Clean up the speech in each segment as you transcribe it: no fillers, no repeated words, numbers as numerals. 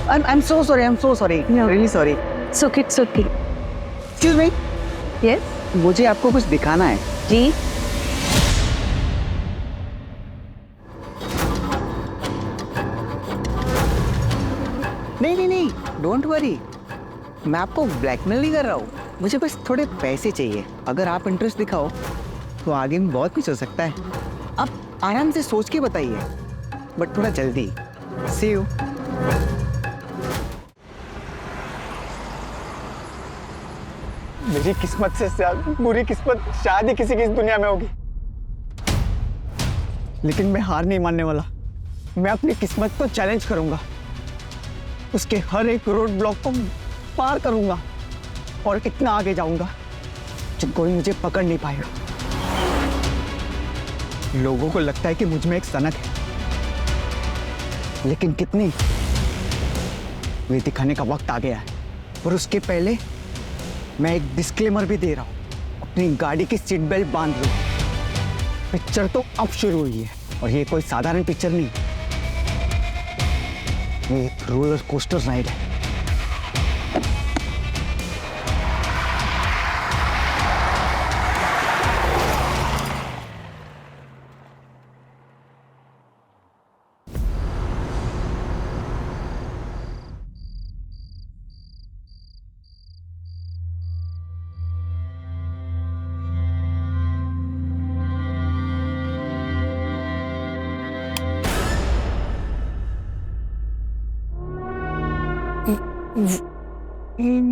I'm so sorry. I'm so sorry. No. Really sorry. It's okay, it's okay. Excuse me. Yes? मुझे आपको कुछ दिखाना है. जी? नहीं. Don't worry. मैं आपको ब्लैकमेल नहीं कर रहा हूँ. मुझे बस थोड़े पैसे चाहिए. अगर आप इंटरेस्ट दिखाओ तो आगे में बहुत कुछ हो सकता है. आप आराम से सोच के बताइए. बट थोड़ा जल्दी. See you. मेरी किस्मत से बुरी किस्मत शायद ही किसी की इस दुनिया में होगी. लेकिन मैं हार नहीं मानने वाला. मैं अपनी किस्मत को चैलेंज करूंगा. उसके हर एक रोड ब्लॉक को पार करूंगा और इतना आगे जाऊंगा कि कोई मुझे पकड़ नहीं पाएगा. लोगों को लगता है कि मुझ में एक सनक है, लेकिन कितनी वे दिखाने का वक्त आ गया है. और उसके पहले मैं एक डिस्क्लेमर भी दे रहा हूं. अपनी गाड़ी की सीट बेल्ट बांध लो. पिक्चर तो अब शुरू हुई है और ये कोई साधारण पिक्चर नहीं. ये एक रोलर कोस्टर राइड है.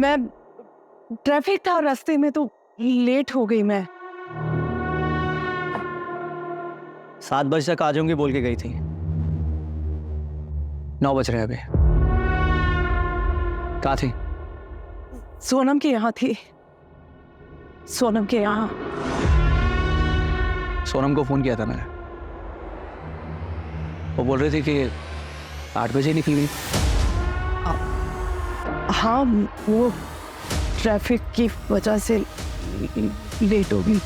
मैं ट्रैफिक था रास्ते में तो लेट हो गई. मैं 7 बजे तक आ जाऊंगी बोल के गई थी. 9 बज रहे हैं अभी. कहाँ थी? सोनम के यहाँ थी. सोनम के यहाँ. सोनम को फोन किया था मैंने. वो बोल रही थी कि 8 बजे निकल गई. हाँ, वो ट्रैफिक की वजह से लेट हो गई.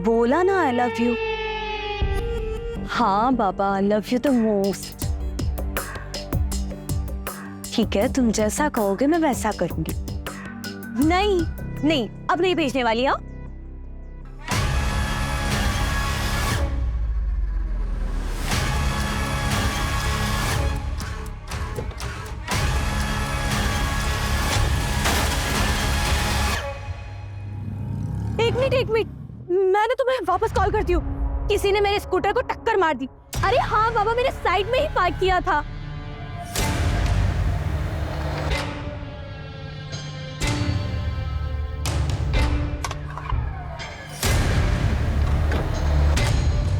बोला ना आई लव यू. हाँ बाबा, I love you the most. ठीक है, तुम जैसा कहोगे मैं वैसा करूंगी. नहीं, अब नहीं भेजने वाली. हाँ, एक मिनट, मैंने तुम्हें वापस कॉल करती हूँ. किसी ने मेरे स्कूटर को टक्कर मार दी. अरे हाँ बाबा, मैंने साइड में ही पार्क किया था.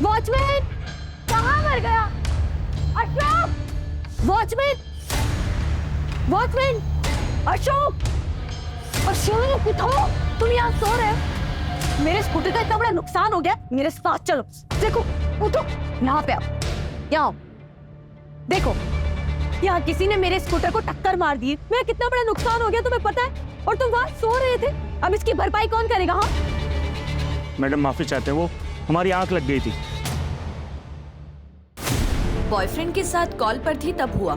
वॉचमैन, कहाँ मर गया? अशोक, वॉचमैन, अशोक, उठो. तुम यहाँ सो रहे हो? मेरे स्कूटर का इतना बड़ा नुकसान हो गया. मेरे साथ चलो. देखो, उठो. यहाँ पे आओ. यहाँ आओ. देखो, यहाँ किसी ने मेरे स्कूटर को टक्कर मार दी. मेरा कितना बड़ा नुकसान हो गया तुम्हें पता है? और तुम वहाँ सो रहे थे. अब इसकी भरपाई कौन करेगा? हाँ मैडम, माफी चाहते हैं, वो हमारी आंख लग गई थी. बॉयफ्रेंड के साथ कॉल पर थी तब हुआ.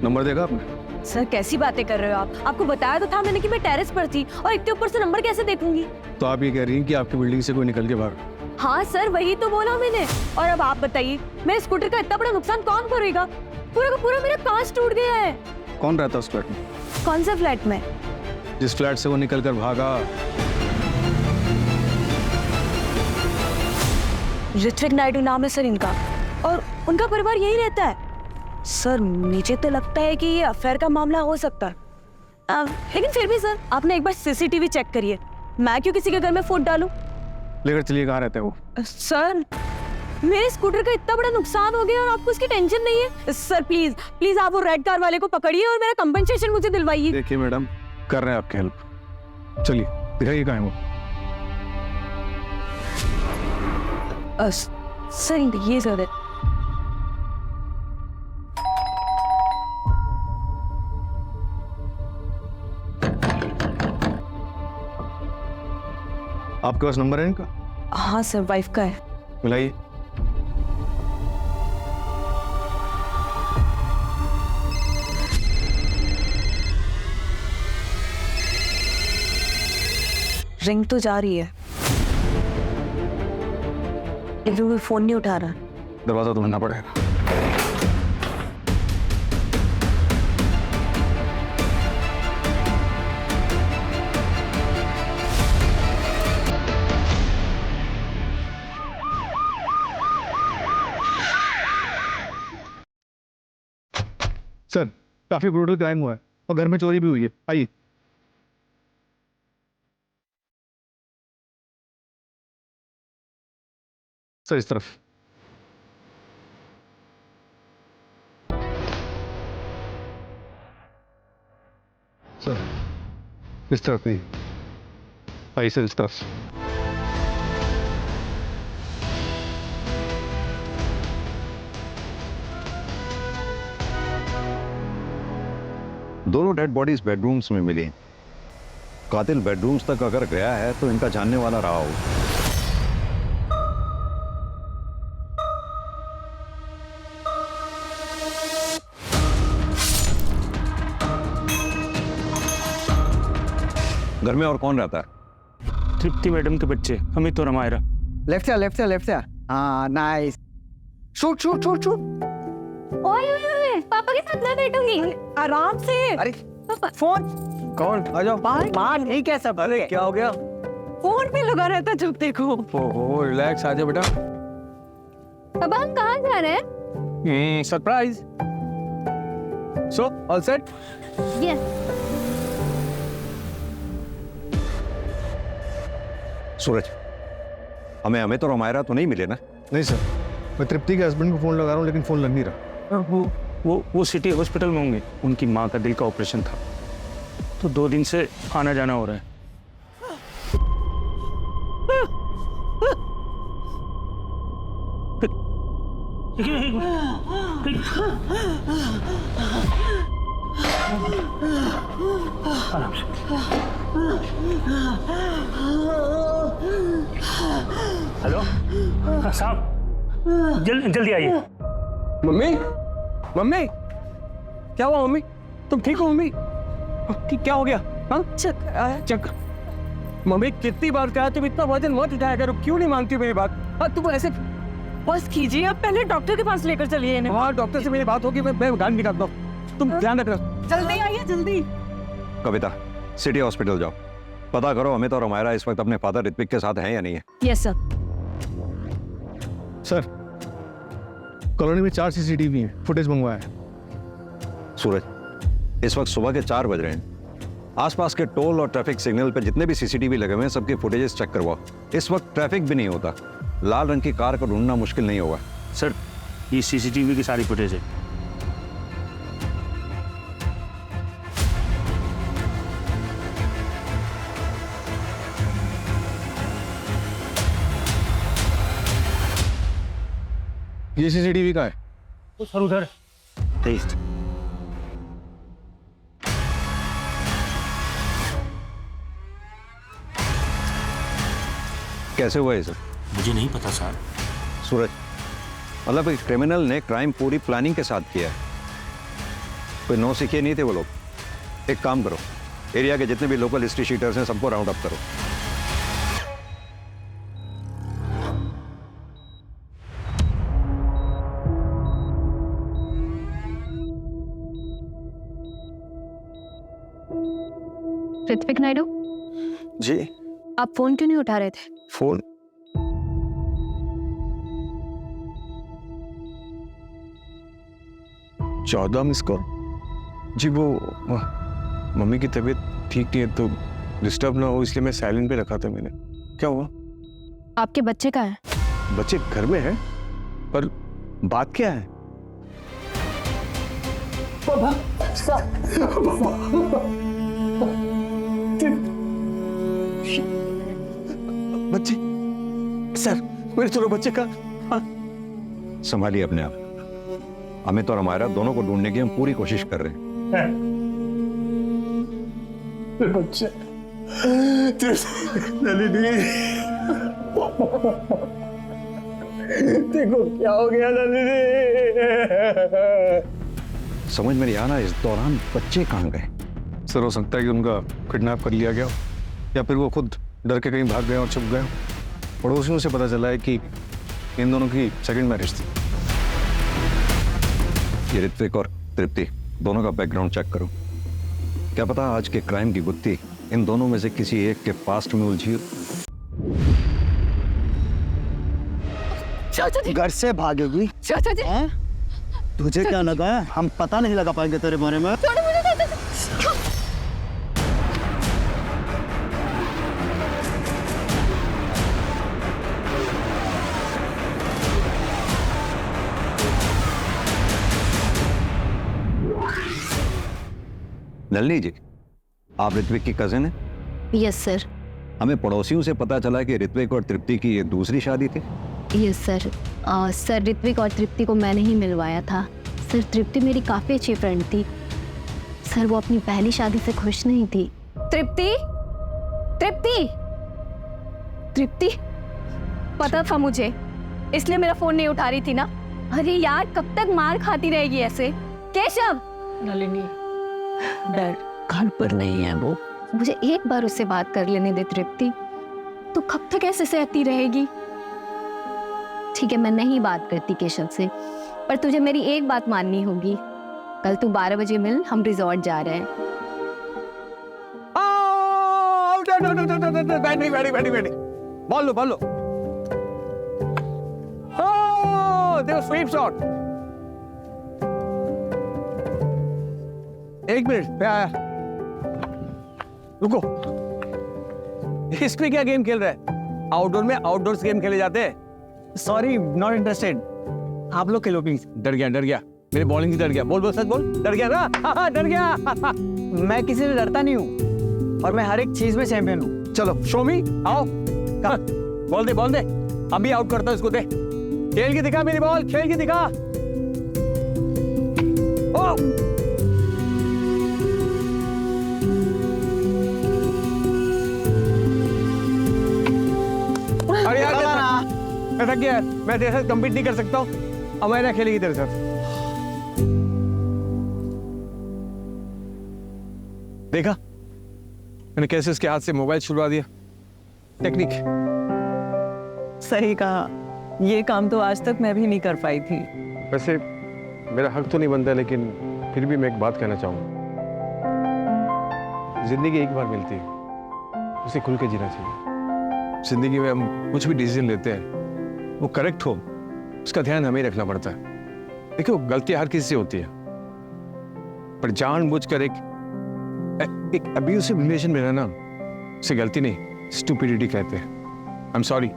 नंबर देखा आपने? सर कैसी बातें कर रहे हो आप? आपको बताया तो था मैंने कि मैं टेरेस पर थी और इतने ऊपर से नंबर कैसे देखूंगी? तो आप ये कह रही हैं कि आपकी बिल्डिंग से कोई निकल के भाग? हाँ सर, वही तो बोला मैंने। और अब आप बताइए, मेरे स्कूटर का इतना बड़ा नुकसान कौन करेगा? पूरा का पूरा मेरा कांच टूट गया है। कौन रहता है उस फ्लैट में? कौन सा फ्लैट में? जिस फ्लैट से वो निकल कर भागा। ऋत्विक नायडू नाम है सर इनका, और उनका परिवार यही रहता है। सर मुझे तो लगता है कि ये अफेयर का मामला हो सकता है। लेकिन फिर भी सर, आपने एक बार सीसीटीवी चेक करिए। मैं क्यों किसी के घर में फूट डालूं? लेकर चलिए, कहाँ रहते हैं वो? सर मेरे स्कूटर का इतना बड़ा नुकसान हो गया और आपको उसकी टेंशन नहीं है? सर प्लीज प्लीज आप वो रेड कार वाले को पकड़िए और मेरा कंपनसेशन मुझे दिलवाइए। देखिए मैडम, कर रहे हैं आपकी हेल्प। चलिए दिखाइए कहाँ है वो। सर ये सर आपके पास नंबर है इनका? हाँ सर, वाइफ का है। मिलाइए। रिंग तो जा रही है, लेकिन वो फोन नहीं उठा रहा। दरवाजा तो बनना पड़ेगा। सर, काफी ब्रूटल क्राइम हुआ है और घर में चोरी भी हुई है। आइए। सर इस तरफ। सर इस तरफ ही। आइए सर इस तरफ। दोनों डेड बॉडीज बेडरूम्स में मिली। कातिल बेडरूम्स तक अगर गया है तो इनका जानने वाला रहा हो। घर में और कौन रहता है? तृप्ति मैडम के बच्चे अमित और अमायरा। लेफ्ट से लेफ्ट से। हाँ nice. Shoot shoot shoot shoot. ओए पापा के साथ मैं बैठूंगी। आराम से। अरे पापा फोन कौन? आ जाओ बाहर नहीं। कैसा? अरे क्या हो गया? फोन पे लगा रहता चुप देखो। ओहो रिलैक्स, आ जाओ बेटा। अब हम कहाँ जा रहे हैं? Surprise. So all set? Yes. Suraj, हमें अमित और अमायरा तो नहीं मिले ना? नहीं सर, मैं तृप्ति के हस्बैंड को फोन लगा रहा हूँ लेकिन फोन लग नहीं रहा। वो सिटी हॉस्पिटल में होंगे। उनकी माँ का दिल का ऑपरेशन था, तो 2 दिन से आना जाना हो रहा है। हेलो साहब, जल्दी आइए। मम्मी, मम्मी, क्या हुआ मम्मी? तुम ठीक हो मम्मी? ठीक क्या हो गया? हाँ चक्कर। मम्मी कितनी बार कहा तुम इतना वजन मत उठाया करो, क्यों नहीं मानती मेरी बात? हाँ तुम ऐसे बस कीजिए, अब पहले डॉक्टर के पास लेकर चलिए इन्हें। हाँ डॉक्टर से मेरी बात होगी, मैं गाड़ी निकालता हूँ, तुम ध्यान रखना। जल्दी आइए जल्दी। कविता, सिटी हॉस्पिटल जाओ, पता करो अमित और अमायरा इस वक्त अपने फादर ऋत्विक के साथ हैं या नहीं है। Yes sir. सर कॉलोनी में 4 CCTV हैं, फुटेज मंगवाया है। सूरज, इस वक्त सुबह के 4 बज रहे हैं। आसपास के टोल और ट्रैफिक सिग्नल पे जितने भी CCTV लगे हुए हैं सबके फुटेजेस चेक करवाओ। इस वक्त ट्रैफिक भी नहीं होता, लाल रंग की कार को ढूंढना मुश्किल नहीं होगा। सर ये CCTV की सारी फुटेज है। ये CCTV का है। तो सर उधर टेस्ट। कैसे हुआ ये सब? मुझे नहीं पता सर। सूरज, मतलब एक क्रिमिनल ने क्राइम पूरी प्लानिंग के साथ किया है। कोई नौ सीखे नहीं थे वो लोग। एक काम करो, एरिया के जितने भी लोकल हिस्ट्री शीटर्स हैं सबको राउंड अप करो। ऋत्विक नायडू, जी आप फोन क्यों नहीं उठा रहे थे? फोन चौदह मिस कॉल। जी वो मम्मी की तबीयत ठीक नहीं है तो डिस्टर्ब ना हो इसलिए मैं साइलेंट पे रखा था मैंने। क्या हुआ? आपके बच्चे कहाँ हैं? बच्चे घर में हैं, पर बात क्या है? बच्चे सर, मेरे दोनों बच्चे का संभालिए अपने आप। अमित और हमारा दोनों को ढूंढने की हम पूरी कोशिश कर रहे हैं। बच्चे नलिनी, देखो क्या हो गया नलिनी। समझ में नहीं आ रहा इस दौरान बच्चे कहाँ गए। सर हो सकता है कि उनका किडनैप कर लिया गया हो, या फिर वो खुद डर के कहीं भाग गए और छुप गए हो। पड़ोसियों से पता चला है कि इन दोनों की सेकंड मैरिज थी। ये ऋत्विक और तृप्ति दोनों का बैकग्राउंड चेक करो। क्या पता आज के क्राइम की गुत्थी इन दोनों में से किसी एक के पास्ट में उलझी हो। चाचा जी, घर से भागेगी? चाचा जी, हैं? तुझे क्या लगा है हम पता नहीं लगा पाएंगे तेरे बारे में? छोड़ो मुझे चाचा जी। नलिनी जी, आप ऋत्विक की कजिन है? Yes sir. हमें पड़ोसियों से पता चला कि ऋत्विक और तृप्ति की ये दूसरी शादी थी। Yes sir. सर ऋत्विक और तृप्ति को मैंने ही मिलवाया था। सर तृप्ति मेरी काफ़ी अच्छी फ्रेंड थी। सर वो अपनी पहली शादी से खुश नहीं थी। तृप्ति, तृप्ति, तृप्ति, पता था मुझे, इसलिए मेरा फोन नहीं उठा रही थी ना। अरे यार कब तक मार खाती रहेगी ऐसे? केशव, नलिनी, डैड घर पर नहीं है वो। मुझे एक बार उससे बात कर लेने दे तृप्ति। तू कब तक ऐसे सहती रहेगी? ठीक है मैं नहीं बात करती केशव से, पर तुझे मेरी एक बात माननी होगी। कल तू 12 बजे मिल, हम रिजॉर्ट जा रहे हैं। बैठी बोल लो। देखो स्वीप शॉट। एक मिनट मैं आया। रुको, इसमें क्या गेम खेल रहा है? आउटडोर में आउटडोर्स गेम खेले जाते हैं। Sorry, not interested. आप लोग खेलो प्लीज। डर गया मेरे बॉलिंग से डर गया। बोल सच बोल। डर गया ना? डर गया। मैं किसी से डरता नहीं हूँ और मैं हर एक चीज में चैंपियन हूँ। चलो शो मी, आओ। बोल दे अभी आउट करता हूं इसको। दे, खेल के दिखा मेरी बॉल, खेल के दिखा। ओ अरे यार मैं थक गया। मैं तेरे साथ कम्पीट नहीं कर सकता हूँ। अमायरा खेलेगी तेरे साथ। देखा मैंने कैसे उसके हाथ से मोबाइल छुड़वा दिया। टेक्निक। सही कहा, ये काम तो आज तक मैं भी नहीं कर पाई थी। वैसे मेरा हक तो नहीं बनता, लेकिन फिर भी मैं एक बात कहना चाहूँगा। जिंदगी एक बार मिलती है, उसे खुल के जीना चाहिए। जिंदगी में हम कुछ भी डिसीजन लेते हैं, वो करेक्ट हो उसका ध्यान हमें ही रखना पड़ता है। देखो गलती हर किसी से होती है, पर जानबूझकर एक अब्यूसिव रिलेशन में रहना उसे गलती नहीं, स्टूपिडिटी कहते हैं। आई एम सॉरी,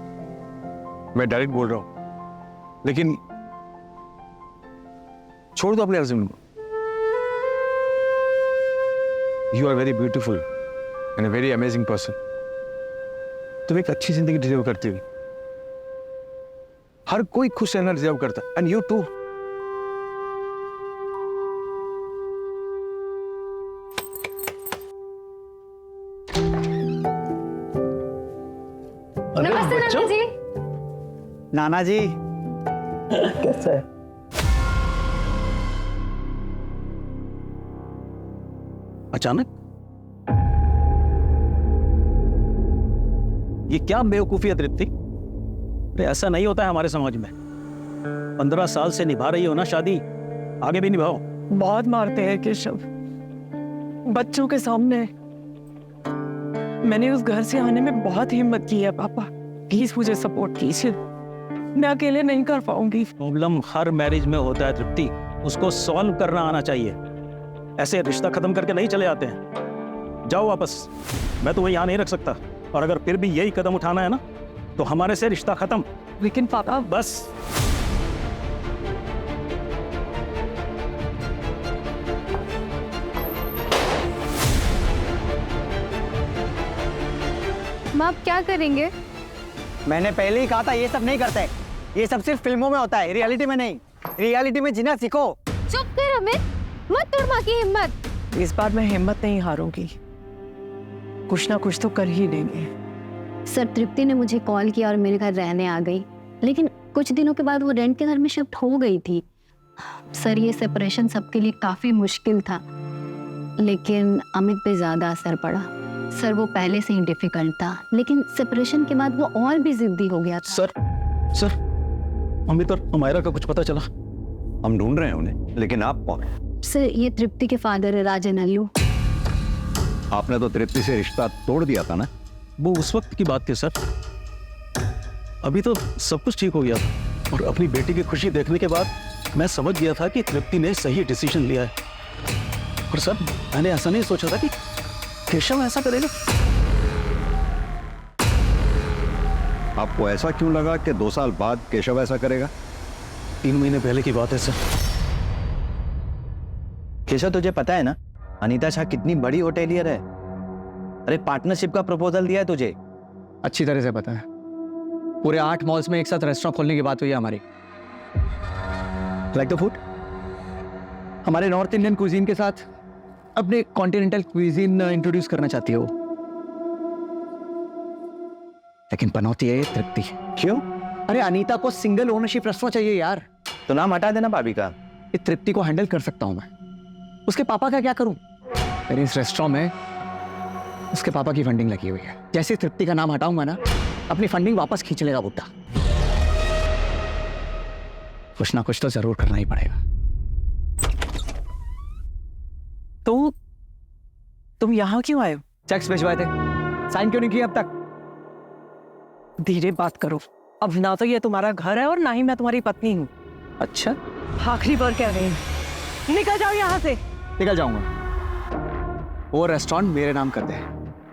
मैं डायरेक्ट बोल रहा हूं, लेकिन छोड़ दो अपने हस्बैंड को। You are very beautiful and a very amazing person. तुम एक अच्छी जिंदगी डिजर्व करती हो। हर कोई खुश रहना डिजर्व करता है, एंड यू टू। नमस्ते नाना जी। नाना जी कैसा है? अचानक? ये क्या बेवकूफी है तृप्ति? अरे ऐसा नहीं होता है हमारे समाज में। 15 साल से निभा रही हो ना शादी, आगे भी निभाओ। बहुत मारते हैं केशव, बच्चों के सामने। मैंने उस घर से आने में बहुत हिम्मत की है पापा, प्लीज मुझे सपोर्ट कीजिए, मैं अकेले नहीं कर पाऊंगी। प्रॉब्लम हर मैरिज में होता है तृप्ति, उसको सॉल्व करना आना चाहिए। ऐसे रिश्ता खत्म करके नहीं चले आते हैं। जाओ वापस, मैं तुम्हें यहाँ नहीं रख सकता। और अगर फिर भी यही कदम उठाना है ना तो हमारे से रिश्ता खत्म। लेकिन पापा बस। माँ आप क्या करेंगे? मैंने पहले ही कहा था ये सब नहीं करते। ये सब सिर्फ फिल्मों में होता है, रियलिटी में नहीं। रियलिटी में जीना सीखो। चुप कर अमित, मत तोड़ माँ की हिम्मत। इस बार मैं हिम्मत नहीं हारूंगी, कुछ ना कुछ तो कर ही लेंगे। सर तृप्ति ने मुझे कॉल किया और मेरे घर रहने आ गई, लेकिन कुछ दिनों के बाद वो रेंट के घर में शिफ्ट हो गई थी। सर ये सेपरेशन सबके लिए काफी मुश्किल था, लेकिन अमित पे ज्यादा असर पड़ा। सर वो पहले से ही डिफिकल्ट था, लेकिन सेपरेशन के बाद वो और भी जिद्दी हो गया था। सर अमित और अमायरा का कुछ पता चला? हम ढूंढ रहे हैं उन्हें, लेकिन आप कौन? सर ये तृप्ति के फादर है, राजन अल्लू। आपने तो तृप्ति से रिश्ता तोड़ दिया था ना? वो उस वक्त की बात थी सर, अभी तो सब कुछ ठीक हो गया था। और अपनी बेटी की खुशी देखने के बाद मैं समझ गया था कि तृप्ति ने सही डिसीजन लिया है। और सर मैंने ऐसा नहीं सोचा था कि केशव ऐसा करेगा। आपको ऐसा क्यों लगा कि 2 साल बाद केशव ऐसा करेगा? 3 महीने पहले की बात है सर। केशव तुझे पता है ना अनीता शाह कितनी बड़ी होटेलियर है? अरे पार्टनरशिप का प्रपोजल दिया है तुझे। अच्छी तरह से पता है। पूरे 8 मॉल्स में एक साथ रेस्टोरेंट खोलने की बात हुई है हमारी। लाइक द फूड, हमारे नॉर्थ इंडियन क्विजीन के साथ अपने कॉन्टिनेंटल क्विजीन इंट्रोड्यूस करना चाहती है वो। लेकिन पनौती है ये तृप्ति। क्यों? अरे अनीता को सिंगल ओनरशिप रेस्टोरेंट चाहिए यार। तो नाम हटा देना भाभी का। ये तृप्ति को हैंडल कर सकता हूं मैं, उसके पापा का क्या करूं? मेरे इस रेस्टोरेंट में उसके पापा की फंडिंग लगी हुई है। जैसे तृप्ति का नाम हटाऊंगा ना, अपनी फंडिंग वापस खींच लेगा बुड्ढा। कुछ ना कुछ तो जरूर करना ही पड़ेगा। तो तुम यहाँ क्यों आए हो? चेक्स भिजवाए थे, साइन क्यों नहीं किया अब तक? धीरे बात करो, अब ना तो ये तुम्हारा घर है और ना ही मैं तुम्हारी पत्नी हूँ। अच्छा, आखिरी बार कह रही हूँ, निकल जाओ यहाँ से। निकल जाऊंगा। वो रेस्टोरेंट मेरे नाम कर दे।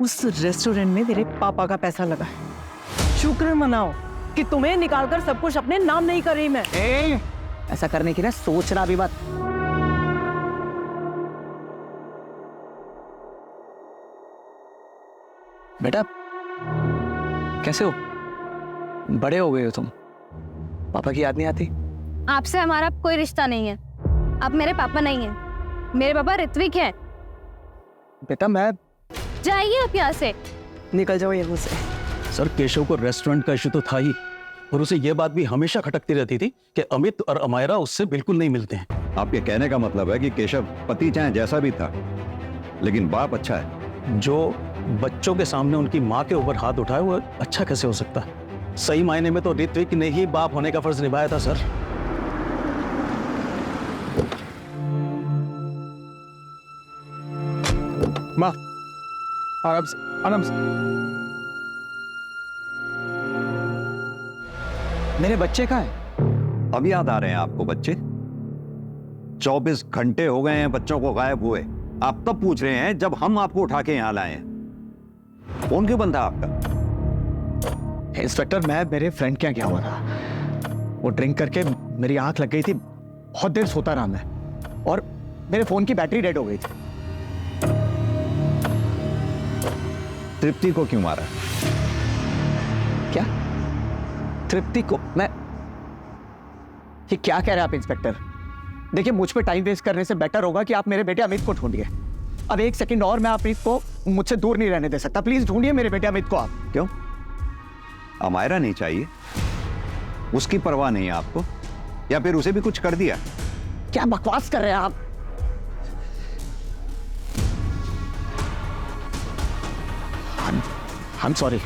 उस रेस्टोरेंट में मेरे पापा का पैसा लगा है। शुक्र मनाओ कि तुम्हें निकालकर सब कुछ अपने नाम नहीं कर रही मैं। ऐसा करने की ना सोचना भी मत। बेटा कैसे हो? बड़े हो गए हो तुम, पापा की याद नहीं आती? आपसे हमारा कोई रिश्ता नहीं है। आप मेरे पापा नहीं हैं, मेरे पापा ऋत्विक हैं। बेटा मैं जाइए आप यहाँ से। निकल जाओ यहाँ से। सर केशव को रेस्टोरेंट का इशू तो था ही, और उसे यह बात भी हमेशा खटकती रहती थी कि अमित और अमायरा उससे बिल्कुल नहीं मिलते हैं। आपके कहने का मतलब है कि केशव पति चाहे जैसा भी था, लेकिन बाप अच्छा है। जो बच्चों के सामने उनकी माँ के ऊपर हाथ उठाए वो अच्छा कैसे हो सकता है? सही मायने में तो ऋत्विक ने ही बाप होने का फर्ज निभाया था सर। माँ आराम से, आराम से। मेरे बच्चे कहाँ हैं? अब याद आ रहे हैं आपको बच्चे? 24 घंटे हो गए हैं बच्चों को गायब हुए। आप तब पूछ रहे हैं जब हम आपको उठा के यहां लाए हैं। फोन क्यों बंद था आपका? इंस्पेक्टर मैं मेरे फ्रेंड के यहाँ गया हुआ था। वो ड्रिंक करके मेरी आंख लग गई थी, बहुत देर सोता रहा मैं, और मेरे फोन की बैटरी डेड हो गई थी। तृप्ति को क्यों मारा? क्या तृप्ति को? मैं ये क्या कह रहे हैं आप इंस्पेक्टर? देखिए मुझ पे टाइम वेस्ट करने से बेटर होगा कि आप मेरे बेटे अमित को ढूंढिए। अब 1 सेकंड और मैं अमित को मुझसे दूर नहीं रहने दे सकता। प्लीज ढूंढिए मेरे बेटे अमित को आप। क्यों? अमायरा नहीं चाहिए? उसकी परवाह नहीं है आपको? या फिर उसे भी कुछ कर दिया? क्या बकवास कर रहे हैं आप? I'm sorry.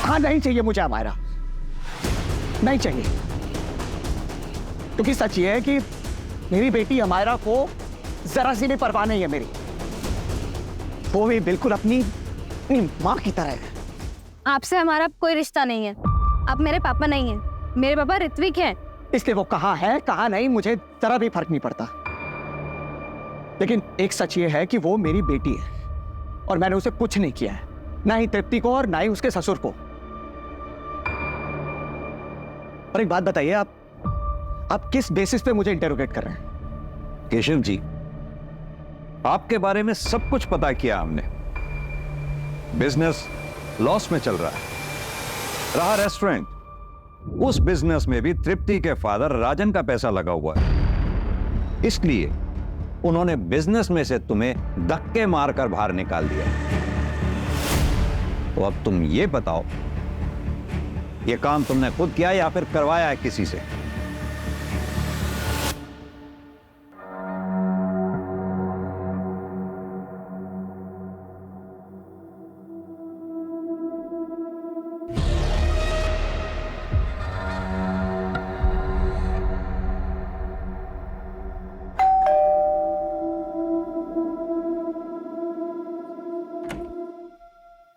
हाँ, नहीं चाहिए मुझे अमायरा, नहीं चाहिए। क्योंकि सच ये है कि मेरी बेटी अमायरा को जरा सी भी परवाह नहीं है मेरी। वो भी बिल्कुल अपनी माँ की तरह है। आपसे हमारा कोई रिश्ता नहीं है। आप मेरे पापा नहीं हैं। मेरे पापा ऋत्विक हैं। इसलिए वो कहाँ है कहाँ नहीं मुझे जरा भी फर्क नहीं पड़ता। लेकिन एक सच ये है कि वो मेरी बेटी है और मैंने उसे कुछ नहीं किया है, ना ही तृप्ति को और ना ही उसके ससुर को। और एक बात बताइए, आप किस बेसिस पे मुझे इंटेरोगेट कर रहे हैं? केशव जी, आपके बारे में सब कुछ पता किया हमने। बिजनेस लॉस में चल रहा है। रहा रेस्टोरेंट, उस बिजनेस में भी तृप्ति के फादर राजन का पैसा लगा हुआ है। इसलिए उन्होंने बिजनेस में से तुम्हें धक्के मारकर बाहर निकाल दिया। तो अब तुम ये बताओ, ये काम तुमने खुद किया या फिर करवाया है किसी से?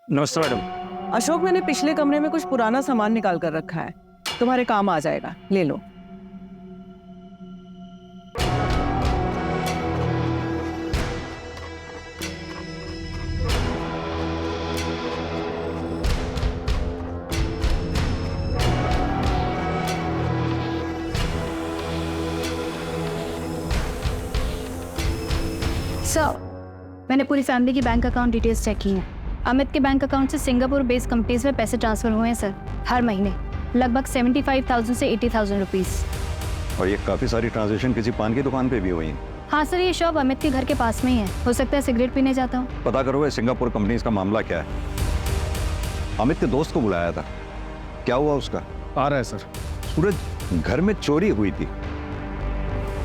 नमस्ते मैडम। अशोक, मैंने पिछले कमरे में कुछ पुराना सामान निकाल कर रखा है, तुम्हारे काम आ जाएगा, ले लो। सर, मैंने पूरी फैमिली की बैंक अकाउंट डिटेल्स चेक की हैं। अमित के बैंक अकाउंट से सिंगापुर बेस्ड कंपनीज में पैसे ट्रांसफर हुए हैं सर, हर महीने लगभग 75,000 से 80,000 रुपीस। और ये काफी सारी ट्रांजेक्शन किसी पान की दुकान पे भी हुई हैं। हाँ सर, ये शॉप अमित के घर के पास में ही है। हो सकता है सिगरेट पीने जाता हूँ। पता करो ये सिंगापुर कंपनीज का मामला क्या है। अमित के दोस्त को बुलाया था, क्या हुआ उसका? आ रहा है सर। सूरज, घर में चोरी हुई थी।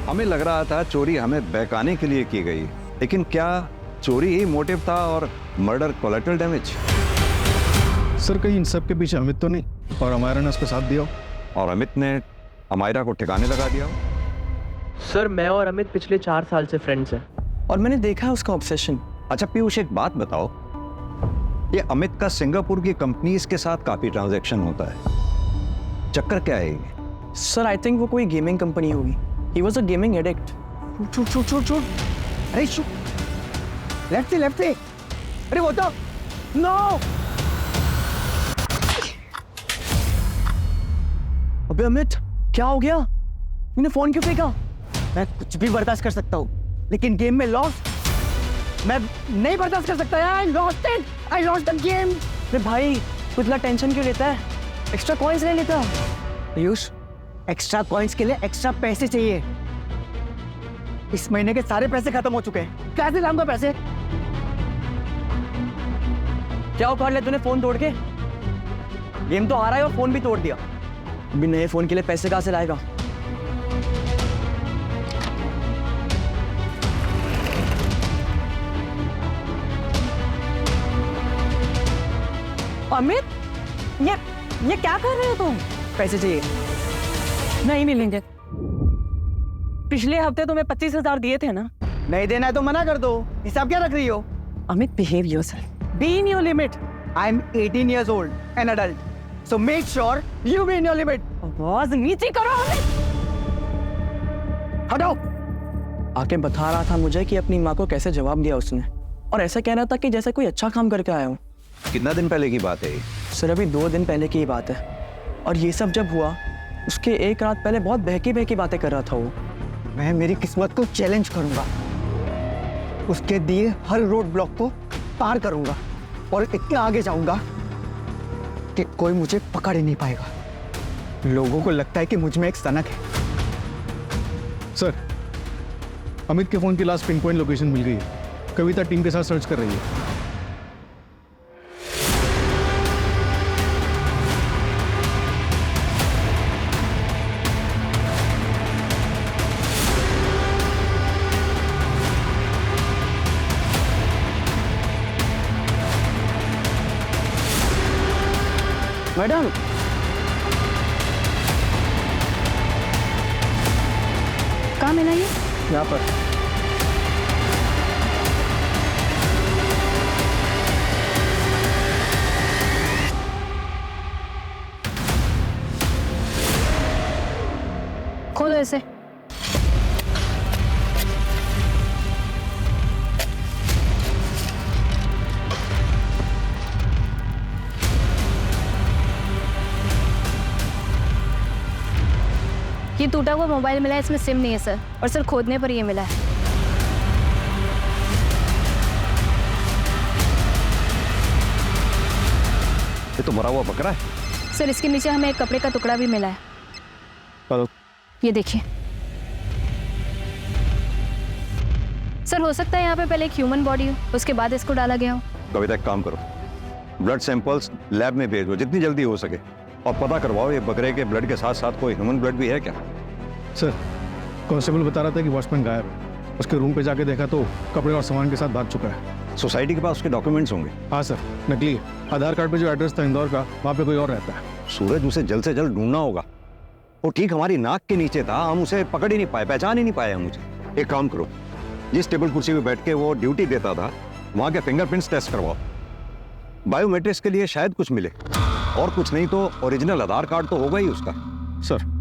हमें लग रहा था चोरी हमें बहकाने के लिए की गई, लेकिन क्या चोरी ही मोटिव था और मर्डर कोलैटरल डैमेज? सर कहीं इन सब के पीछे अमित तो नहीं और अमायरा ने उसका साथ दिया हो? और अमित ने अमायरा को ठिकाने लगा दिया हो? सर मैं और अमित पिछले 4 साल से फ्रेंड्स हैं और मैंने देखा है उसका ऑब्सेशन। अच्छा पीयूष, एक बात बताओ, ये अमित का सिंगापुर की कंपनीज के साथ काफी ट्रांजैक्शन होता है, चक्कर क्या है ये? सर आई थिंक वो कोई गेमिंग कंपनी होगी। He was a gaming addict. छूट। अरे शू, लेफ्ट से। अरे वो तो नो। अबे अमित, क्या हो गया? तूने फोन क्यों फेंका? मैं कुछ भी बर्दाश्त कर सकता हूँ, लेकिन गेम में लॉस मैं नहीं बर्दाश्त कर सकता। I lost the game. अरे भाई, तू इतना टेंशन क्यों लेता है? एक्स्ट्रा कॉइंस ले लेता। पीयूष, एक्स्ट्रा कॉइंस के लिए एक्स्ट्रा पैसे चाहिए। इस महीने के सारे पैसे खत्म हो चुके हैं, कैसे लाऊंगा पैसे? क्या उखाड़ लिया तूने फोन तोड़ के? गेम तो हारा है और फोन भी तोड़ दिया। अभी नए फोन के लिए पैसे कहां से लाएगा? अमित, ये क्या कर रहे हो तुम? पैसे चाहिए। नहीं मिलेंगे। पिछले हफ्ते तुम्हें 25,000 दिए थे ना? नहीं देना है तो मना कर दो। हिसाब क्या रख रही हो? Amit, behave yourself. Be in your limit. I am 18 years old, an adult. So make sure you be in your limit. आवाज नीचे करो अमित। हटाओ। आके बता रहा था मुझे कि अपनी माँ को कैसे जवाब दिया उसने, और ऐसा कह रहा था कि जैसे कोई अच्छा काम करके आया हूँ। कितना दिन पहले की बात है ये? सर अभी 2 दिन पहले की ही बात है। और ये सब जब हुआ, उसके 1 रात पहले बहुत बहकी बातें कर रहा था वो। मैं मेरी किस्मत को चैलेंज करूंगा, उसके दिए हर रोड ब्लॉक को पार करूंगा और इतना आगे जाऊंगा कि कोई मुझे पकड़ ही नहीं पाएगा। लोगों को लगता है कि मुझ में एक सनक है। सर, अमित के फोन की लास्ट पिन पॉइंट लोकेशन मिल गई है। कविता टीम के साथ सर्च कर रही है। मैडम कहाँ मिला ये? यहाँ पर। खोलो इसे। ये टूटा हुआ मोबाइल मिला है, इसमें सिम नहीं है सर, और सर खोदने पर ये मिला है। ये तो मरा हुआ बकरा है। सर इसके नीचे हमें एक कपड़े का टुकड़ा भी मिला है। हेलो। ये देखिए सर, हो सकता है यहाँ पे पहले एक ह्यूमन बॉडी हो, उसके बाद इसको डाला गया हो। कविता एक काम करो, ब्लड सैंपल्स लैब में भेजो जितनी जल्दी हो सके, और पता करवाओ ये बकरे के ब्लड के साथ साथ कोई ह्यूमन ब्लड भी है क्या। सर कांस्टेबल बता रहा था कि वॉचमैन गायब है। उसके रूम पे जाके देखा तो कपड़े और सामान के साथ भाग चुका है। सोसाइटी के पास उसके डॉक्यूमेंट्स होंगे। हाँ सर, नकली है। आधार कार्ड पे जो एड्रेस था इंदौर का, वहाँ पे कोई और रहता है। सूरज उसे जल्द से जल्द ढूंढना होगा। वो ठीक हमारी नाक के नीचे था, हम उसे पकड़ ही नहीं पाए, पहचान ही नहीं पाए हम उसे। एक काम करो, जिस टेबल कुर्सी पे बैठ के वो ड्यूटी देता था वहां के फिंगरप्रिंट्स टेस्ट करवाओ। बायोमेट्रिक्स के लिए शायद कुछ मिले, और कुछ नहीं तो ओरिजिनल आधार कार्ड तो होगा ही उसका। सर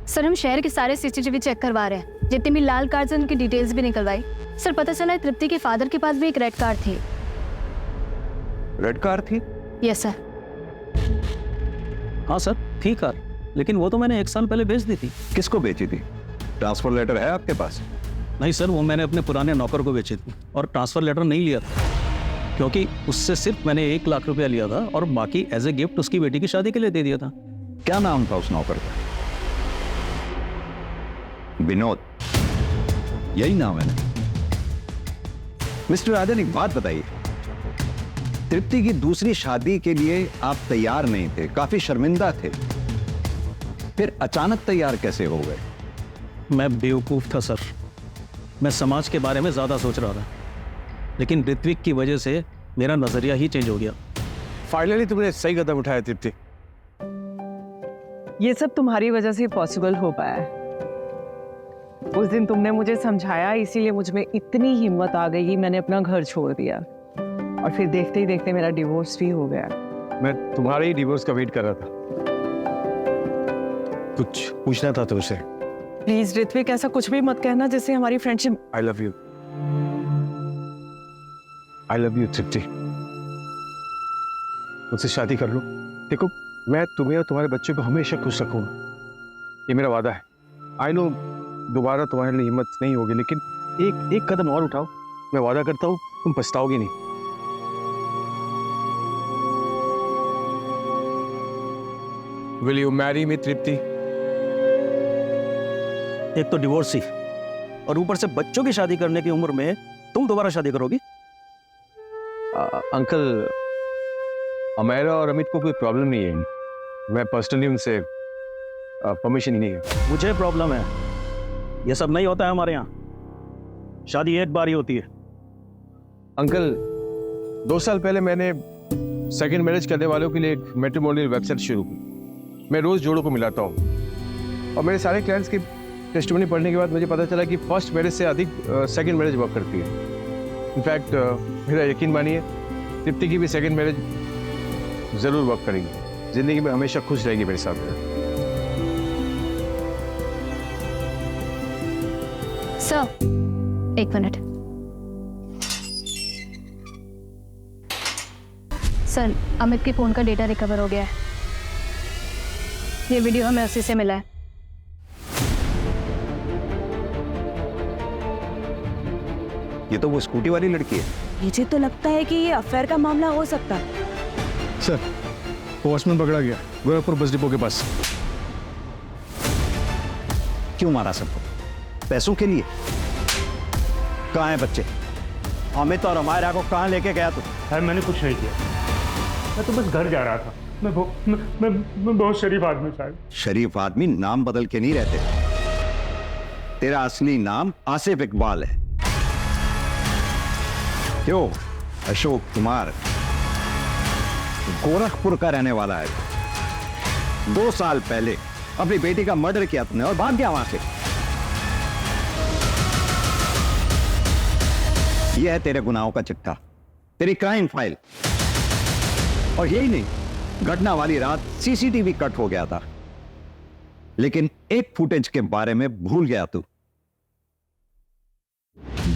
सर हम शहर के सारे सीसीटीवी चेक करवा रहे हैं, जितने भी लाल कार्ड हैं उनकी डिटेल्स भी निकलवाई। सर पता चला है तृप्ति के फादर के पास भी एक रेड कार्ड थी। रेड कार थी? Yes sir. हाँ सर, थी कार, लेकिन वो तो मैंने 1 साल पहले बेच दी थी। किसको बेची थी? ट्रांसफर लेटर है आपके पास? नहीं सर, वो मैंने अपने पुराने नौकर को बेची थी, और ट्रांसफर लेटर नहीं लिया था, क्योंकि उससे सिर्फ मैंने 1 लाख रुपया लिया था, और बाकी एज ए गिफ्ट उसकी बेटी की शादी के लिए दे दिया था। क्या नाम था उस नौकर का? विनोद, यही नाम है ना? मिस्टर राजन एक बात बताइए, तृप्ति की दूसरी शादी के लिए आप तैयार नहीं थे, काफी शर्मिंदा थे, फिर अचानक तैयार कैसे हो गए? मैं बेवकूफ था सर, मैं समाज के बारे में ज्यादा सोच रहा था, लेकिन ऋत्विक की वजह से मेरा नजरिया ही चेंज हो गया। फाइनली तुमने सही कदम उठाया तृप्ति। ये सब तुम्हारी वजह से पॉसिबल हो पाया है। उस दिन तुमने मुझे समझाया, इसीलिए मुझ में इतनी हिम्मत आ गई कि मैंने अपना घर छोड़ दिया, और फिर देखते ही देखते मेरा डिवोर्स भी हो गया। मैं तुम्हारे ही डिवोर्स का वेट कर रहा था। कुछ पूछना था तुमसे। प्लीज ऋत्विक, ऐसा कुछ भी मत कहना जिससे हमारी friendship. I love you. I love you Tripti. मुझसे शादी कर लो। देखो, मैं तुम्हें और तुम्हारे बच्चों को हमेशा खुश रखूंगा, ये मेरा वादा है। आई नो दोबारा तुम्हारे लिए हिम्मत नहीं होगी, लेकिन एक कदम और उठाओ, मैं वादा करता हूँ तुम पछताओगे नहीं। Will you marry me, तृप्ति? एक तो डिवोर्स ही, और ऊपर से बच्चों की शादी करने की उम्र में तुम दोबारा शादी करोगी? अंकल, अमेरा और अमित को कोई प्रॉब्लम नहीं है, मैं पर्सनली उनसे परमिशन ही नहीं है। मुझे प्रॉब्लम है, ये सब नहीं होता है हमारे यहाँ, शादी एक बार ही होती है। अंकल, 2 साल पहले मैंने सेकंड मैरिज करने वालों के लिए एक मैट्रिमोनियल वेबसाइट शुरू की। मैं रोज जोड़ों को मिलाता हूँ, और मेरे सारे क्लाइंट्स की टेस्टिमनी पढ़ने के बाद मुझे पता चला कि फर्स्ट मैरिज से अधिक सेकंड मैरिज वर्क करती है। इनफैक्ट मेरा यकीन मानिए, तृप्ति की भी सेकंड मैरिज जरूर वर्क करेगी, जिंदगी में हमेशा खुश रहेगी मेरे साथ। Sir 1 minute. सर अमित के फोन का डेटा रिकवर हो गया है, ये वीडियो हमें उसी से मिला है। ये तो वो स्कूटी वाली लड़की है। मुझे तो लगता है कि ये अफेयर का मामला हो सकता है। सर, वॉचमैन पकड़ा गया गोरखपुर बस डिपो के पास। क्यों मारा सबको? पैसों के लिए? कहाँ हैं बच्चे? अमित और अमायरा को कहाँ लेके गया तू? सर मैंने कुछ नहीं किया, मैं तो बस घर जा रहा था। मैं बहुत शरीफ आदमी साहब। शरीफ आदमी नाम बदल के नहीं रहते। तेरा असली नाम आसिफ इकबाल है। क्यों? अशोक कुमार गोरखपुर का रहने वाला है। 2 साल पहले अपनी बेटी का मर्डर किया तुमने और भाग गया वहां से। यह है तेरे गुनाहों का चिट्ठा, तेरी क्राइम फाइल। और यही नहीं, घटना वाली रात सीसीटीवी कट हो गया था, लेकिन एक फुटेज के बारे में भूल गया तू।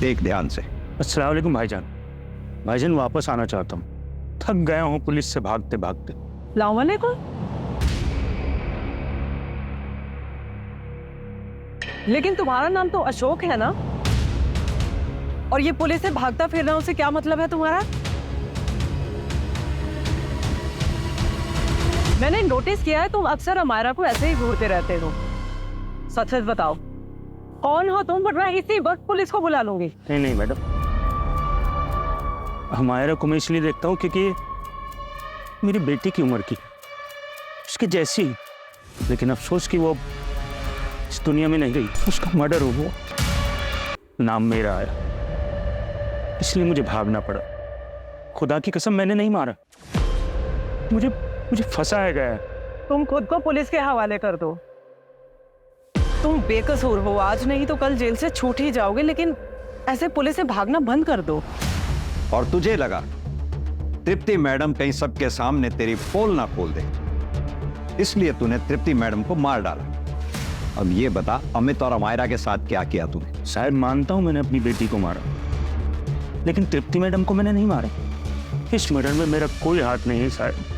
देख ध्यान से। अस्सलाम वालेकुम भाईजान। भाईजान वापस आना चाहता हूँ, थक गया हूँ पुलिस से भागते भागते। लाओ वालेकुम। लेकिन तुम्हारा नाम तो अशोक है ना? और ये पुलिस से भागता फिरना, उससे क्या मतलब है तुम्हारा? मैंने नोटिस किया है तुम अक्सर अमायरा को ऐसे ही घूरते रहते हो। सच सच बताओ, कौन हो तुम? वरना इसी वक्त पुलिस को बुला लूंगी। नहीं नहीं मैडम, अमायरा को मैं इसलिए देखता हूँ क्योंकि मेरी बेटी की उम्र की है, उसके जैसी। लेकिन अफसोस कि वो इस दुनिया में नहीं रही, उसका मर्डर हो गया, नाम मेरा आया, इसलिए मुझे भागना पड़ा। खुदा की कसम मैंने नहीं मारा, मुझे फंसाया गया है। तुम खुद को पुलिस के हवाले कर दो। तुम बेकसूर हो, आज नहीं तो कल जेल से छूट ही जाओगे, लेकिन ऐसे पुलिस से भागना बंद कर दो। और तुझे लगा तृप्ति मैडम कहीं सबके सामने तेरी पोल ना खोल दे, इसलिए तूने तृप्ति मैडम को मार डाला। अब ये बता, अमित और अमायरा के साथ क्या किया तूने? शायद मानता हूं मैंने अपनी बेटी को मारा, लेकिन तृप्ति मैडम को मैंने नहीं मारा। इस मर्डर में मेरा कोई हाथ नहीं है शायद।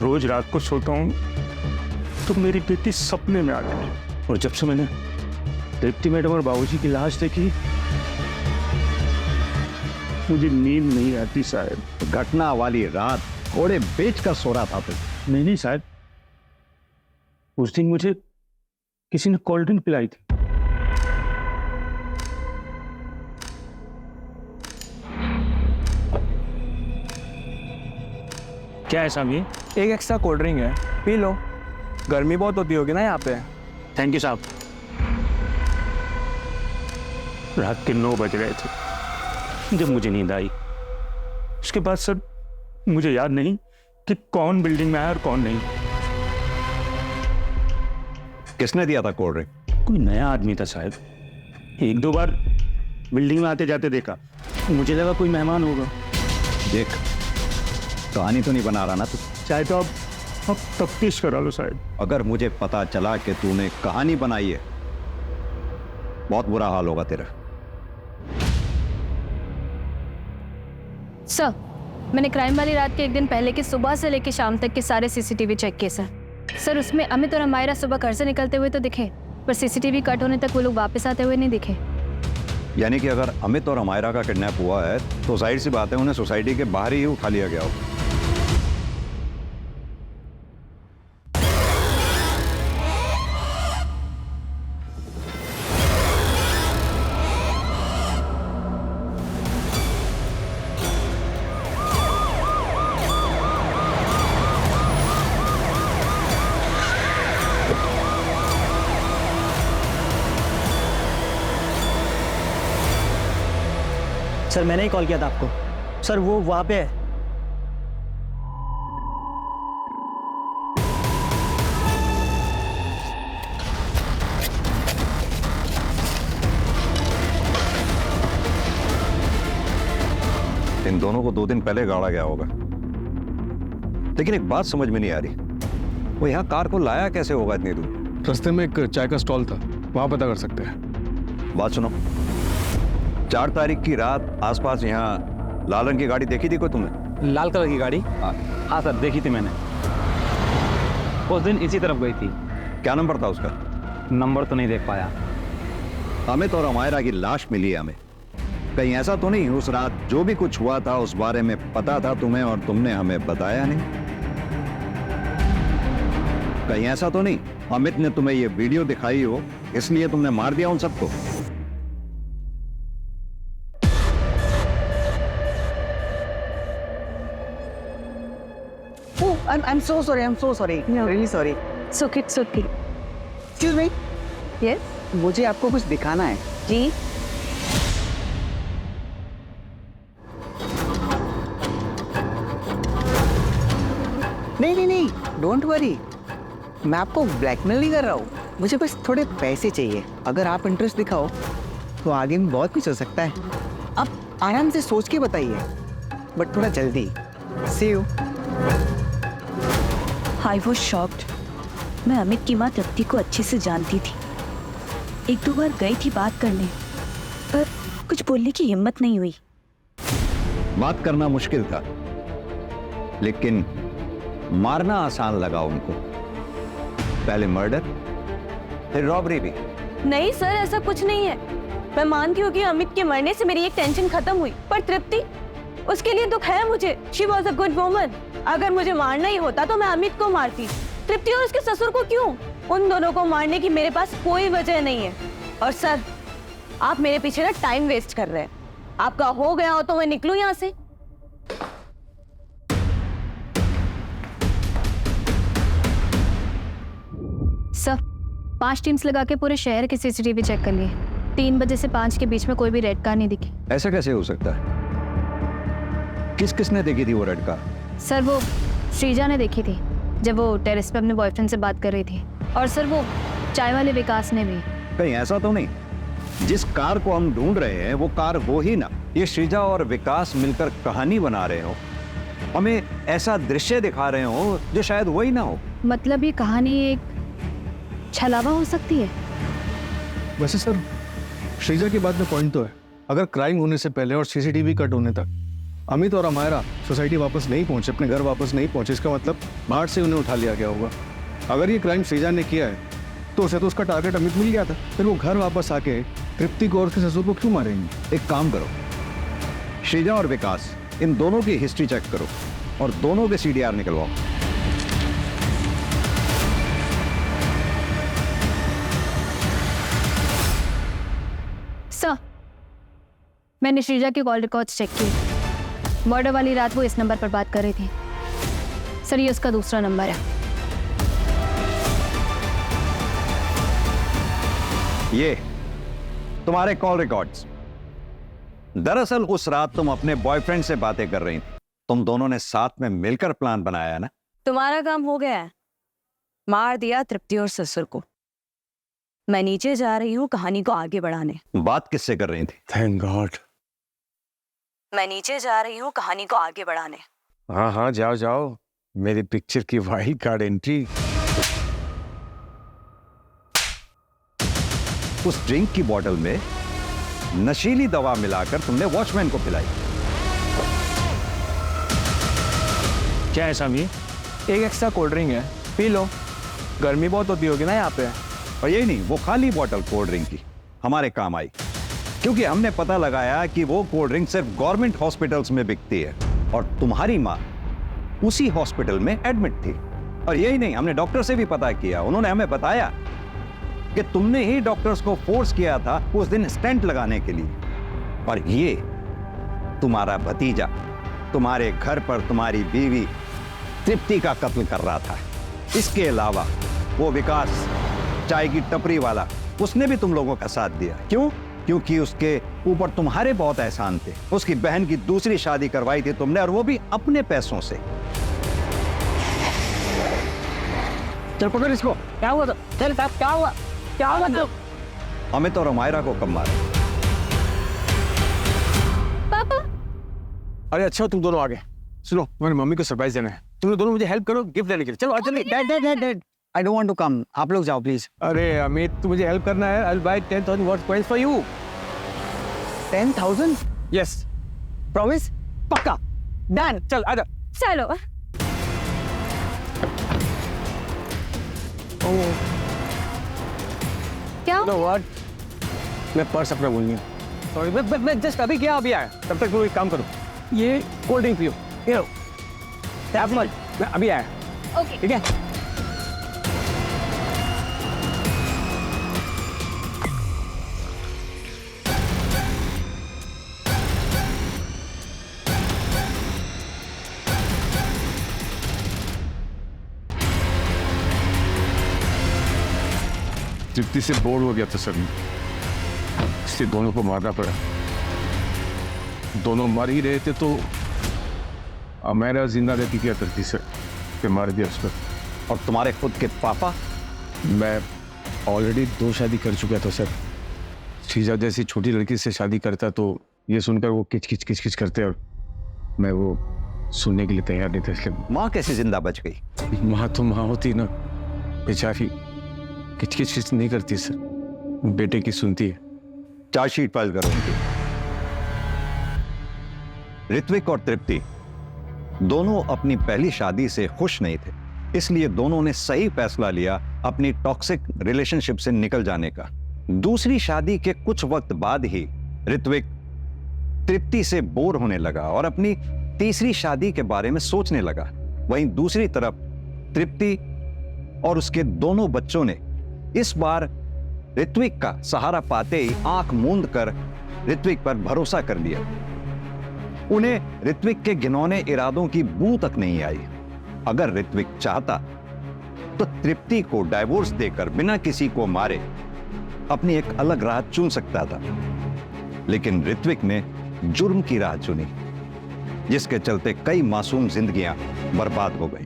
रोज रात को सोता हूं तो मेरी बेटी सपने में आती है, और जब से मैंने तृप्ति मैडम और बाबूजी की लाश देखी, मुझे नींद नहीं आती शायद। घटना वाली रात घोड़े बेच कर सो रहा था तू? नहीं शायद उस दिन मुझे किसी ने कोल्ड ड्रिंक पिलाई थी। क्या है साहब ये? एक एक्स्ट्रा कोल्ड ड्रिंक है, पी लो। गर्मी बहुत होती होगी ना यहाँ पे। थैंक यू साहब। रात के 9 बज रहे थे जब मुझे नींद आई। उसके बाद सर मुझे याद नहीं कि कौन बिल्डिंग में आया और कौन नहीं। किसने दिया था कोल्ड ड्रिंक? कोई नया आदमी था शायद, 1-2 बार बिल्डिंग में आते जाते देखा, मुझे लगा कोई मेहमान होगा। देख, कहानी तो नहीं बना रहा ना तू? चाहे तो अब तफ्तीश करा लो शायद। अगर मुझे पता चला कि तूने कहानी बनाई है, बहुत बुरा हाल होगा तेरा। सर, मैंने क्राइम वाली रात के 1 दिन पहले की सुबह से लेकर शाम तक के सारे सीसीटीवी चेक किए सर। उसमें अमित और अमायरा सुबह घर से निकलते हुए तो दिखे, पर सीसीटीवी कट होने तक वो लोग वापस आते हुए नहीं दिखे। यानी कि अगर अमित और अमायरा का किडनैप हुआ है तो जाहिर सी बात है उन्हें सोसाइटी के बाहर ही उठा लिया गया होगा। सर मैंने ही कॉल किया था आपको। सर वो वहां पे है। इन दोनों को 2 दिन पहले गाड़ा गया होगा, लेकिन एक बात समझ में नहीं आ रही, वो यहाँ कार को लाया कैसे होगा इतनी दूर? रास्ते में एक चाय का स्टॉल था, वहां पता कर सकते हैं। बात सुनो, 4 तारीख की रात आसपास यहाँ लाल रंग की गाड़ी देखी थी कोई तुमने? लाल कलर की गाड़ी? हाँ सर, देखी थी मैंने। उस दिन इसी तरफ गई थी। क्या नंबर था उसका? नंबर तो नहीं देख पाया। अमित और अमायरा की लाश मिली है हमें। कहीं ऐसा तो नहीं उस रात जो भी कुछ हुआ था उस बारे में पता था तुम्हें और तुमने हमें बताया नहीं? कहीं ऐसा तो नहीं अमित ने तुम्हें ये वीडियो दिखाई हो इसलिए तुमने मार दिया उन सबको? Oh, I'm so sorry. I'm so sorry. No. Really sorry. It's okay. Excuse me. Yes? मुझे आपको कुछ दिखाना है। जी नहीं नहीं नहीं, डोंट वरी, मैं आपको ब्लैकमेल नहीं कर रहा हूँ, मुझे बस थोड़े पैसे चाहिए। अगर आप इंटरेस्ट दिखाओ तो आगे में बहुत कुछ हो सकता है। आप आराम से सोच के बताइए, बट थोड़ा जल्दी। सी यू। I was shocked. मैं अमित की माँ तृप्ति को अच्छे से जानती थी। एक दो बार गई थी बात करने, पर कुछ बोलने की हिम्मत नहीं हुई। बात करना मुश्किल था, लेकिन मारना आसान लगा उनको। पहले मर्डर, फिर रॉबरी भी। नहीं सर, ऐसा कुछ नहीं है। मैं मानती हूँ कि अमित के मरने से मेरी एक टेंशन खत्म हुई, पर तृप्ति, उसके लिए दुख है मुझे। She was a good woman. अगर मुझे मारना ही होता तो मैं अमित को मारती। तृप्ति और उसके ससुर को क्यों? उन दोनों को मारने की मेरे पास कोई वजह नहीं है। और सर, आप मेरे पीछे ना टाइम वेस्ट कर रहे हैं। आपका हो गया हो तो मैं निकलूं यहाँ से। सर, 5 टीम्स लगा के पूरे शहर के सीसीटीवी चेक कर लिए। 3 बजे से 5 के बीच में कोई भी रेड कार नहीं दिखी। ऐसा कैसे हो सकता है? किस किसने देखी थी वो रेड कार? सर, वो श्रीजा ने देखी थी जब वो टेरेस पे अपने बॉयफ्रेंड से बात कर रही थी। और सर, वो चाय वाले विकास ने भी। कहीं ऐसा तो नहीं जिस कार को हम ढूंढ रहे हैं वो कार वो ही ना? ये श्रीजा और विकास मिलकर कहानी बना रहे हो, हमें ऐसा दृश्य दिखा रहे हो जो शायद वही ना हो। मतलब ये कहानी एक छलावा हो सकती है। वैसे सर, श्रीजा की बात में पॉइंट तो है। अगर क्राइम होने से पहले और सीसीटीवी कट होने तक अमित और अमायरा सोसाइटी वापस नहीं पहुंचे, अपने घर वापस नहीं पहुंचे, इसका मतलब बाहर से उन्हें उठा लिया गया होगा। अगर ये क्राइम श्रीजा ने किया है तो उसे तो उसका टारगेट अमित मिल गया था। फिर वो घर वापस आके तृप्ति को और उसके ससुर को क्यों मारेंगे? एक काम करो, श्रीजा और विकास, इन दोनों की हिस्ट्री चेक करो और दोनों के सीडीआर निकलवाओ। सर, मैंने श्रीजा के कॉल रिकॉर्ड्स चेक किए। मर्डर वाली रात वो इस नंबर पर बात कर रही थी। सर, ये उसका दूसरा नंबर है। ये तुम्हारे कॉल रिकॉर्ड्स। दरअसल उस रात तुम अपने बॉयफ्रेंड से बातें कर रही थी। तुम दोनों ने साथ में मिलकर प्लान बनाया ना? तुम्हारा काम हो गया है। मार दिया तृप्ति और ससुर को। मैं नीचे जा रही हूँ कहानी को आगे बढ़ाने। बात किससे कर रही थी? Thank God. मैं नीचे जा रही हूँ कहानी को आगे बढ़ाने। हाँ हाँ, जाओ जाओ, मेरी पिक्चर की वाइल्ड कार्ड एंट्री। उस ड्रिंक की बोतल में नशीली दवा मिलाकर तुमने वॉचमैन को पिलाई। क्या है सामी? एक एक्स्ट्रा कोल्ड ड्रिंक है, पी लो। गर्मी बहुत होती होगी ना यहाँ पे। और यही नहीं, वो खाली बोतल कोल्ड ड्रिंक की हमारे काम आई, क्योंकि हमने पता लगाया कि वो कोल्ड ड्रिंक सिर्फ गवर्नमेंट हॉस्पिटल्स में बिकती है और तुम्हारी माँ उसी हॉस्पिटल में एडमिट थी। और यही नहीं, हमने डॉक्टर से भी पता किया। उन्होंने हमें बताया कि तुमने ही डॉक्टर्स को फोर्स किया था उस दिन स्टेंट लगाने के लिए। और ये तुम्हारा भतीजा तुम्हारे घर पर तुम्हारी बीवी तृप्ति का कत्ल कर रहा था। इसके अलावा वो विकास, चाय की टपरी वाला, उसने भी तुम लोगों का साथ दिया। क्यों? क्योंकि उसके ऊपर तुम्हारे बहुत एहसान थे। उसकी बहन की दूसरी शादी करवाई थी तुमने, और वो भी अपने पैसों से। चल पकड़ इसको। क्या हुआ? चल साहब, क्या हुआ? क्या हुआ? अमित और अमायरा को कब मारा? पापा, अरे अच्छा तुम दोनों आ गए। सुनो, मेरी मम्मी को सरप्राइज देना है। तुम दोनों मुझे हेल्प करो गिफ्ट देने के लिए। चलो आज जल्दी। Dad, I don't want to come. आप लोग जाओ प्लीज। अरे अमित, तू मुझे हेल्प करना है। I will buy 10,000 watts coins for you. 10,000? Yes. Promise? पक्का? डन। चल आजा। चलो। क्या? नो व्हाट, मैं पर्स अपना भूल गया। सॉरी, मैं जस्ट अभी गया, अभी आया। तब तक तुम एक काम करो, ये कोल्ड ड्रिंक पियो। ये लो, मैं अभी आया। ओके। ठीक है। तृप्ति से बोर हो गया था सर, इसलिए दोनों को मारना पड़ा। दोनों मर ही रहे थे तो अमेरा जिंदा रहती क्या करती सर, कि मार दिया उसको। और तुम्हारे खुद के पापा? मैं ऑलरेडी 2 शादी कर चुका था सर। शीजा जैसी छोटी लड़की से शादी करता तो ये सुनकर वो किच किच करते और मैं वो सुनने के लिए तैयार नहीं था, इसलिए। माँ कैसे जिंदा बच गई? माँ तो माँ होती ना, बेचारी किच किच नहीं करती सर, बेटे की सुनती है। चार्जशीट फाइल करो उनकी। ऋत्विक और तृप्ति दोनों अपनी पहली शादी से खुश नहीं थे, इसलिए दोनों ने सही फैसला लिया अपनी टॉक्सिक रिलेशनशिप से निकल जाने का। दूसरी शादी के कुछ वक्त बाद ही ऋत्विक तृप्ति से बोर होने लगा और अपनी तीसरी शादी के बारे में सोचने लगा। वहीं दूसरी तरफ तृप्ति और उसके दोनों बच्चों ने इस बार ऋत्विक का सहारा पाते ही आंख मूंद कर ऋत्विक पर भरोसा कर लिया। उन्हें ऋत्विक के घिनौने इरादों की बू तक नहीं आई। अगर ऋत्विक चाहता तो तृप्ति को डाइवोर्स देकर बिना किसी को मारे अपनी एक अलग राह चुन सकता था, लेकिन ऋत्विक ने जुर्म की राह चुनी, जिसके चलते कई मासूम जिंदगियां बर्बाद हो गई।